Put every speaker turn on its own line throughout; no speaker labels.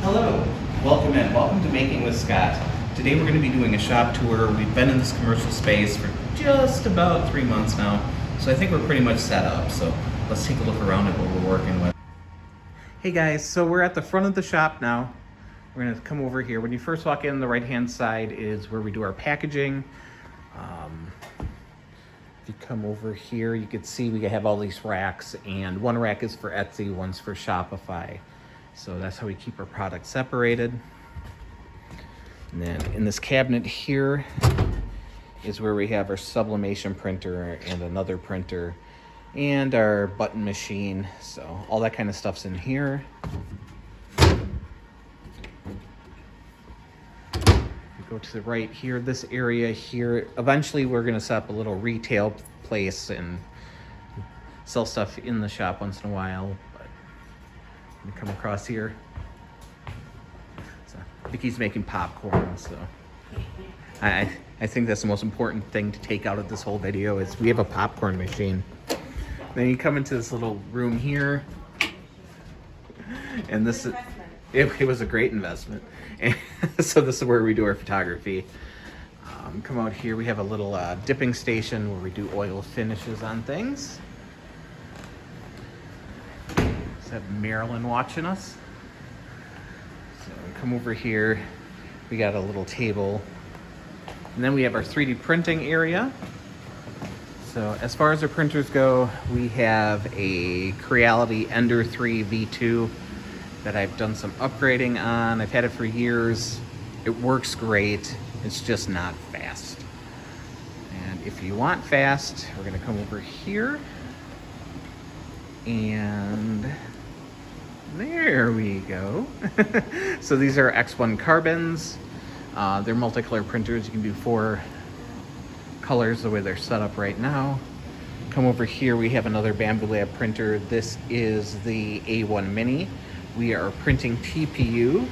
Hello, welcome in. Welcome to Making with Scott. Today we're going to be doing a shop tour. We've been in this commercial space for just about 3 months now, so I think we're pretty much set up. So let's take a look around at what we're working with. Hey guys, so we're at the front of the shop now. We're going to come over here. When you first walk in, the right-hand side is where we do our packaging. If you come over here, you can see we have all these racks, and one rack is for Etsy, one's for Shopify. So that's how we keep our products separated. And then in this cabinet here is where we have our sublimation printer and another printer and our button machine. So all that kind of stuff's in here. Go to the right here, this area here. Eventually we're gonna set up a little retail place and sell stuff in the shop once in a while. But we come across here. So Vicky's making popcorn, so I think that's the most important thing to take out of this whole video is we have a popcorn machine. Then you come into this little room here, and this is it was a great investment. And so this is where we do our photography. Come out here, we have a little dipping station where we do oil finishes on things. Let's have Marilyn watching us. So come over here, we got a little table. And then we have our 3D printing area. So as far as our printers go, we have a Creality Ender 3 V2 that I've done some upgrading on. I've had it for years. It works great. It's just not fast. And if you want fast, we're gonna come over here. And there we go. So these are X1 carbons. They're multicolor printers. You can do 4 colors the way they're set up right now. Come over here, we have another Bamboo Lab printer. This is the A1 Mini. We are printing TPU,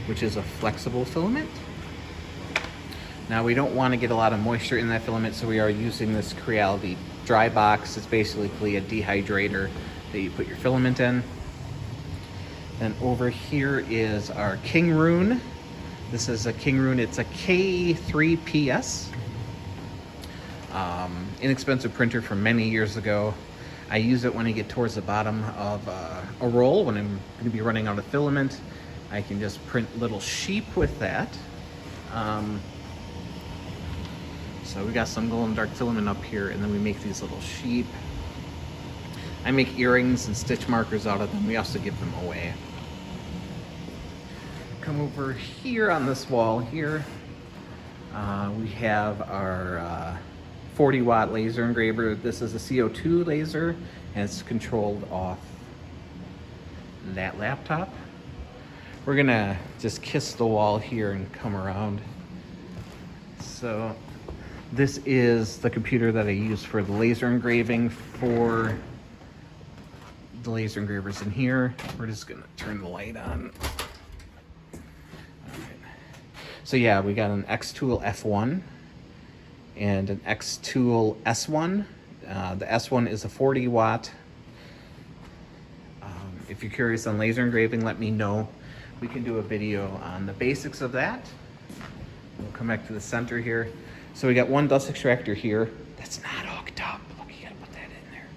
which is a flexible filament. Now we don't want to get a lot of moisture in that filament, so we are using this Creality dry box. It's basically a dehydrator that you put your filament in. And over here is our King Rune. This is a King Rune, it's a K3PS. Inexpensive printer from many years ago. I use it when I get towards the bottom of a roll, when I'm going to be running out of filament. I can just print little sheep with that. So we got some glow in the dark filament up here, and then we make these little sheep. I make earrings and stitch markers out of them. We also give them away. Come over here on this wall here. We have our 40-watt laser engraver. This is a CO2 laser, and it's controlled off that laptop. We're gonna just kiss the wall here and come around. So this is the computer that I use for the laser engraving for the laser engravers in here. We're just gonna turn the light on. All right. So yeah, we got an X-Tool F1 and an X-Tool S1. The S1 is a 40-watt. If you're curious on laser engraving, let me know. We can do a video on the basics of that. We'll come back to the center here. So we got one dust extractor here. That's not hooked up. Look, you gotta put that in there.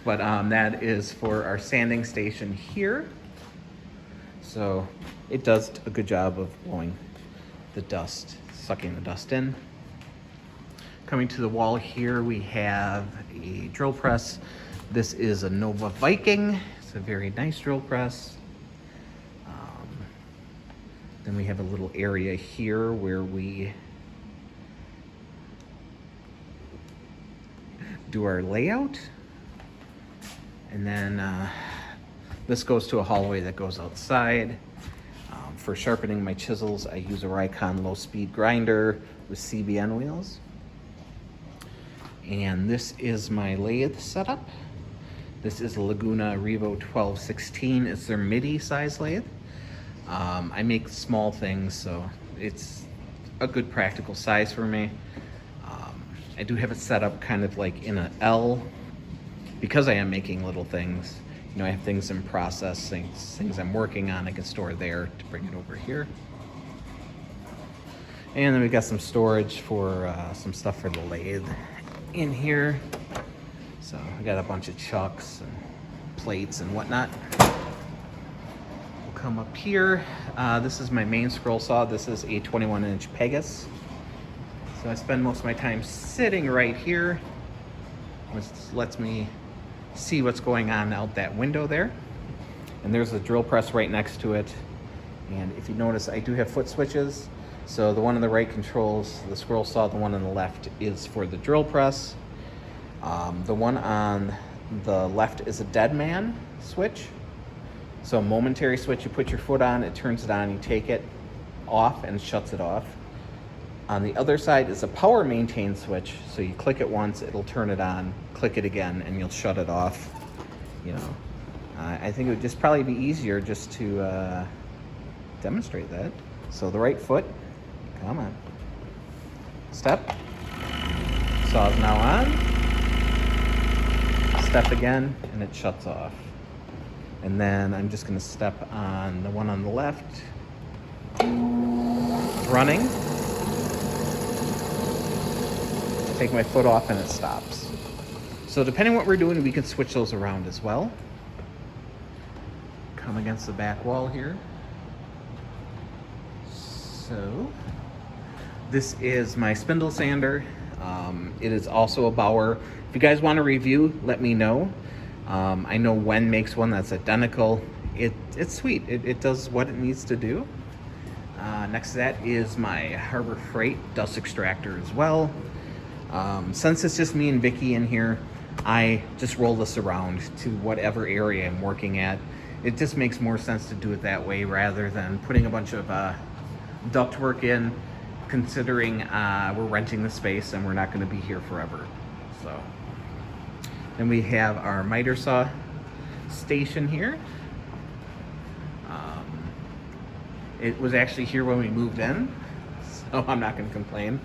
But that is for our sanding station here. So it does a good job of blowing the dust, sucking the dust in. Coming to the wall here, we have a drill press. This is a Nova Viking. It's a very nice drill press. Then we have a little area here where we do our layout. And then this goes to a hallway that goes outside. For sharpening my chisels, I use a Rikon low-speed grinder with CBN wheels. And this is my lathe setup. This is a Laguna Revo 1216. It's their MIDI size lathe. I make small things, so it's a good practical size for me. I do have it set up kind of like in an L. Because I am making little things, you know, I have things in process, things I'm working on, I can store there to bring it over here. And then we got some storage for some stuff for the lathe in here. So I got a bunch of chucks and plates and whatnot. We'll come up here. This is my main scroll saw. This is a 21-inch Pegasus. So I spend most of my time sitting right here, which lets me see what's going on out that window there. And there's a drill press right next to it. And if you notice, I do have foot switches. So the one on the right controls the scroll saw, the one on the left is for the drill press. The one on the left is a dead man switch. So a momentary switch, you put your foot on, it turns it on, you take it off and shuts it off. On the other side is a power maintain switch. So you click it once, it'll turn it on, click it again, and you'll shut it off. You know, I think it would just probably be easier just to demonstrate that. So the right foot, come on. Step. Saw is now on. Step again, and it shuts off. And then I'm just gonna step on the one on the left. Running. Take my foot off and it stops. So depending what we're doing, we can switch those around as well. Come against the back wall here. So this is my Spindle Sander. It is also a Bauer. If you guys want a review, let me know. I know Wen makes one that's identical. It's sweet. It does what it needs to do. Next to that is my Harbor Freight dust extractor as well. Since it's just me and Vicky in here, I just roll this around to whatever area I'm working at. It just makes more sense to do it that way rather than putting a bunch of ductwork in, considering we're renting the space and we're not going to be here forever. So then we have our miter saw station here. It was actually here when we moved in, so I'm not going to complain.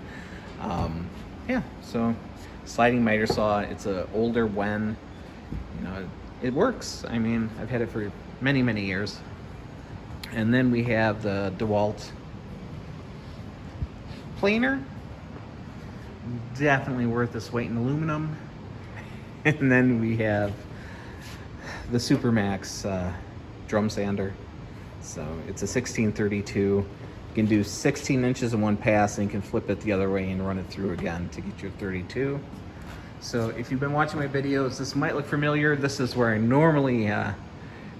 Yeah, so sliding miter saw. It's an older Wen. You know, it works. I mean, I've had it for many years. And then we have the DeWalt planer. Definitely worth its weight in aluminum. And then we have the Supermax drum sander. So it's a 1632. You can do 16 inches in one pass and you can flip it the other way and run it through again to get your 32. So if you've been watching my videos, this might look familiar. This is where I normally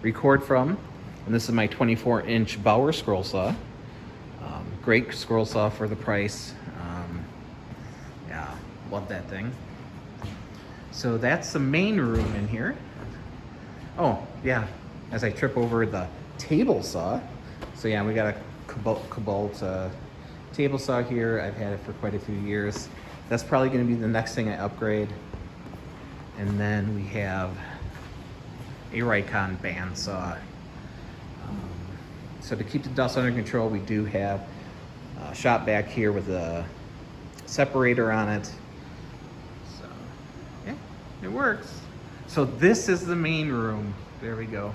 record from. And this is my 24-inch Bauer scroll saw. Great scroll saw for the price. Yeah, love that thing. So that's the main room in here. Oh, yeah, as I trip over the table saw. So yeah, we got a Cobalt table saw here. I've had it for quite a few years. That's probably going to be the next thing I upgrade. And then we have a Rikon bandsaw. So to keep the dust under control, we do have a shop back here with a separator on it. So yeah, it works. So this is the main room. There we go.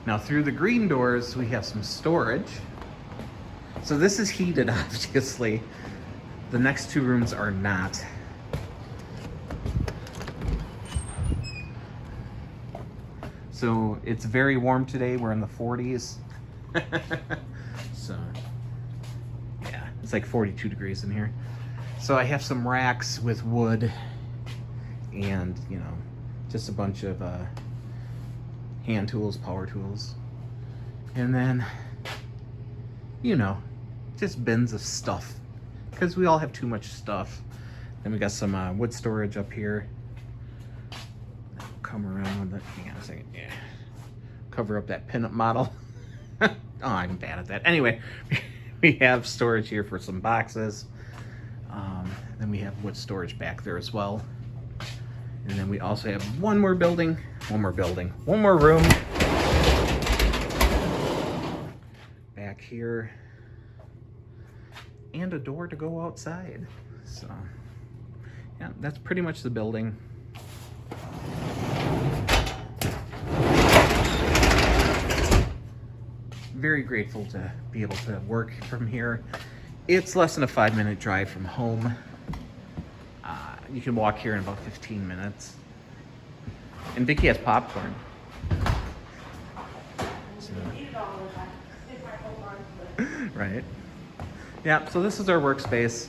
Now through the green doors, we have some storage. So this is heated, obviously. The next two rooms are not. So it's very warm today. We're in the 40s. So yeah, it's like 42 degrees in here. So I have some racks with wood and, you know, just a bunch of hand tools, power tools. And then, you know, just bins of stuff, because we all have too much stuff. Then we got some wood storage up here. Come around, hang on a second, yeah. Cover up that pinup model. Oh, I'm bad at that. Anyway, we have storage here for some boxes. Then we have wood storage back there as well. And then we also have one more room. Back here. And a door to go outside. So, yeah, that's pretty much the building. very grateful to be able to work from here. It's less than a 5-minute drive from home. You can walk here in about 15 minutes. And Vicky has popcorn. So, right. Yeah, so this is our workspace.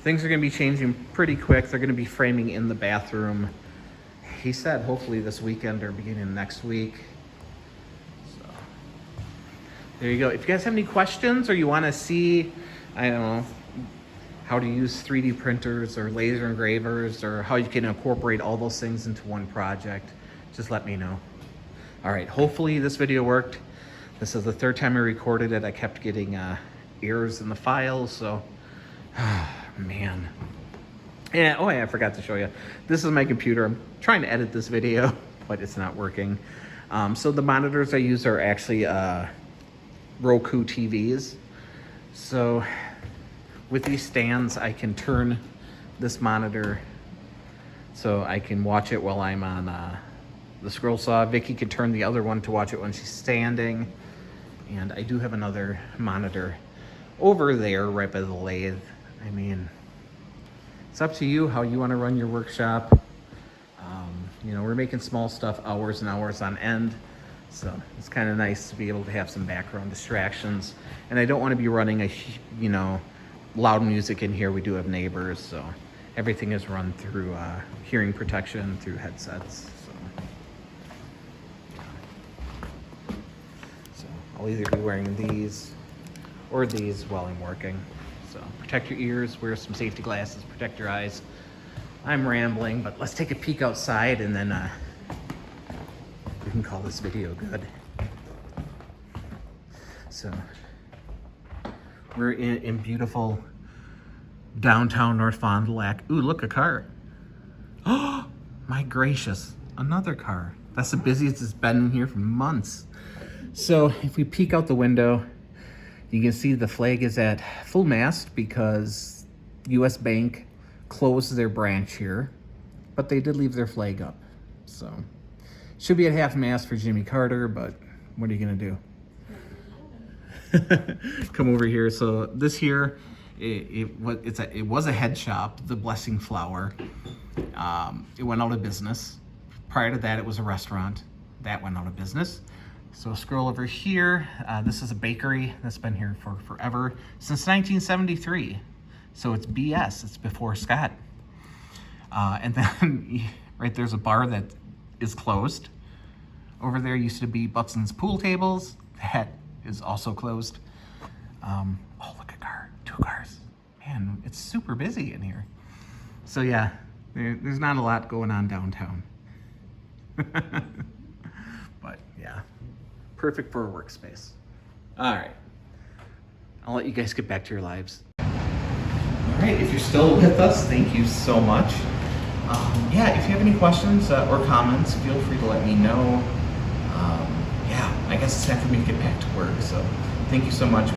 Things are going to be changing pretty quick. They're going to be framing in the bathroom. He said hopefully this weekend or beginning next week. So there you go. If you guys have any questions or you want to see, I don't know, how to use 3D printers or laser engravers or how you can incorporate all those things into one project, just let me know. All right, hopefully this video worked. This is the third time I recorded it. I kept getting errors in the files, so, man. Yeah, oh yeah, I forgot to show you. This is my computer. I'm trying to edit this video, but it's not working. So the monitors I use are actually Roku TVs. So with these stands, I can turn this monitor so I can watch it while I'm on the scroll saw. Vicky could turn the other one to watch it when she's standing. And I do have another monitor over there right by the lathe. I mean, it's up to you how you want to run your workshop. You know, we're making small stuff hours and hours on end. So it's kind of nice to be able to have some background distractions. And I don't want to be running you know, loud music in here. We do have neighbors, so everything is run through hearing protection through headsets. So I'll either be wearing these or these while I'm working. So protect your ears, wear some safety glasses, protect your eyes. I'm rambling, but let's take a peek outside and then we can call this video good. So we're in beautiful downtown North Fond du Lac. Ooh, look, a car. Oh, my gracious, another car. That's the busiest it's been in here for months. So if we peek out the window, you can see the flag is at full mast because US Bank closed their branch here, but they did leave their flag up. So should be at half mast for Jimmy Carter, but what are you gonna do? Come over here. So this here, it was a head shop, the Blessing Flower. It went out of business. Prior to that, it was a restaurant. That went out of business. So scroll over here. This is a bakery that's been here for forever, since 1973. So it's BS, it's before Scott. And then right there's a bar that is closed. Over there used to be Butson's pool tables. That is also closed. Oh, look, a car, 2 cars. Man, it's super busy in here. So yeah, there's not a lot going on downtown. But yeah, perfect for a workspace. All right, I'll let you guys get back to your lives. All right, if you're still with us, thank you so much. Yeah, if you have any questions or comments, feel free to let me know. Yeah, I guess it's time for me to get back to work, so thank you so much.